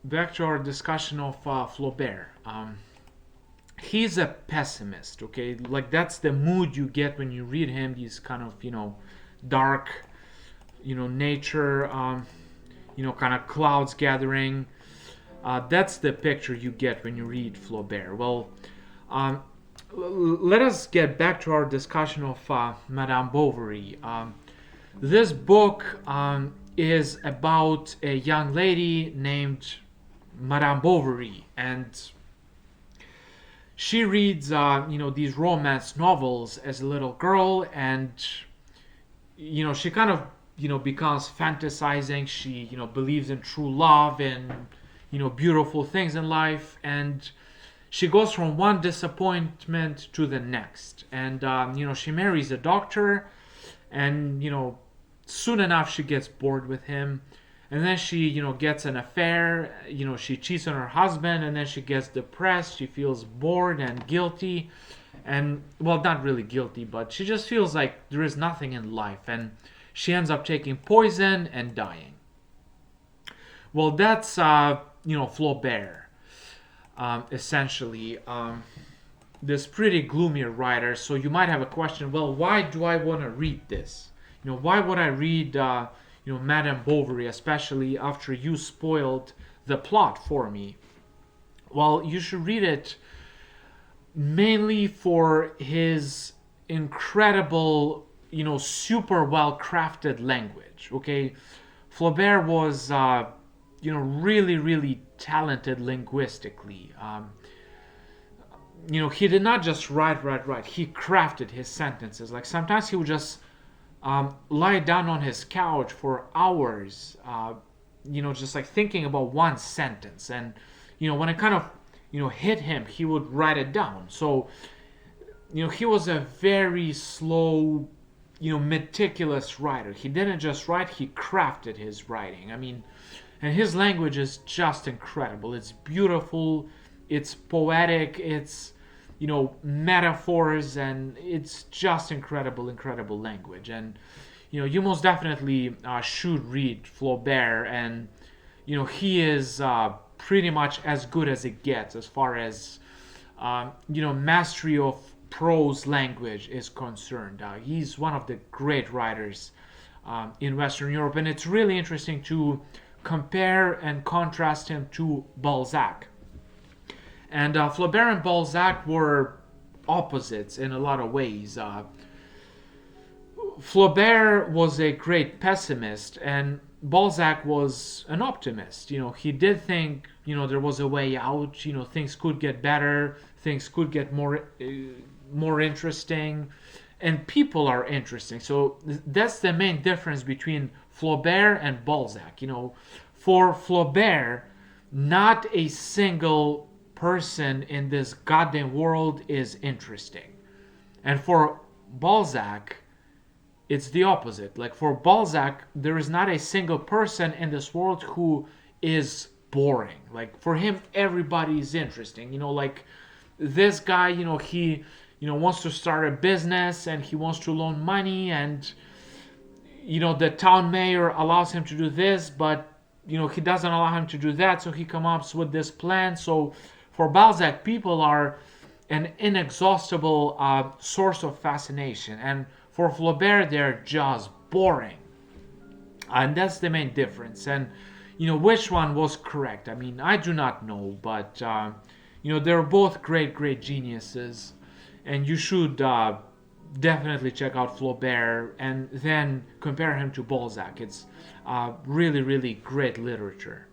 back to our discussion of Flaubert. He's a pessimist, okay? Like, that's the mood you get when you read him. He's kind of, dark, nature, kind of clouds gathering. That's the picture you get when you read Flaubert. Well, um, let us get back to our discussion of Madame Bovary. This book is about a young lady named Madame Bovary, and she reads, these romance novels as a little girl, and she kind of, becomes fantasizing. She, believes in true love and, beautiful things in life, and she goes from one disappointment to the next, and she marries a doctor, and soon enough she gets bored with him, and then she gets an affair. She cheats on her husband, and then she gets depressed. She feels bored and guilty, and, well, not really guilty, but she just feels like there is nothing in life, and she ends up taking poison and dying. Well, that's Flaubert, essentially. This pretty gloomy writer. So you might have a question. Well, why do I want to read this? Why would I read Madame Bovary, especially after you spoiled the plot for me? Well, you should read it mainly for his incredible, super well crafted language. Okay, Flaubert was, really, really talented linguistically. He did not just write. He crafted his sentences. Like, sometimes he would just lie down on his couch for hours, just like thinking about one sentence. And, when it kind of, hit him, he would write it down. So, he was a very slow, meticulous writer. He didn't just write, he crafted his writing. I mean, and his language is just incredible. It's beautiful, it's poetic, it's, metaphors, and it's just incredible language. And, you most definitely should read Flaubert, and, he is pretty much as good as it gets as far as, mastery of prose language is concerned. He's one of the great writers in Western Europe, and it's really interesting to compare and contrast him to Balzac. And Flaubert and Balzac were opposites in a lot of ways. Flaubert was a great pessimist, and Balzac was an optimist. He did think, there was a way out. Things could get better, things could get more interesting, and people are interesting. So that's the main difference between Flaubert and Balzac. For Flaubert, not a single person in this goddamn world is interesting. And for Balzac, it's the opposite. Like, for Balzac, there is not a single person in this world who is boring. Like, for him, everybody is interesting. Like, this guy, he, wants to start a business, and he wants to loan money, and, the town mayor allows him to do this, but, he doesn't allow him to do that, so he comes up with this plan. So for Balzac, people are an inexhaustible source of fascination, and for Flaubert, they're just boring. And that's the main difference. And, which one was correct? I mean, I do not know, but, they're both great geniuses. And you should definitely check out Flaubert and then compare him to Balzac. It's really, really great literature.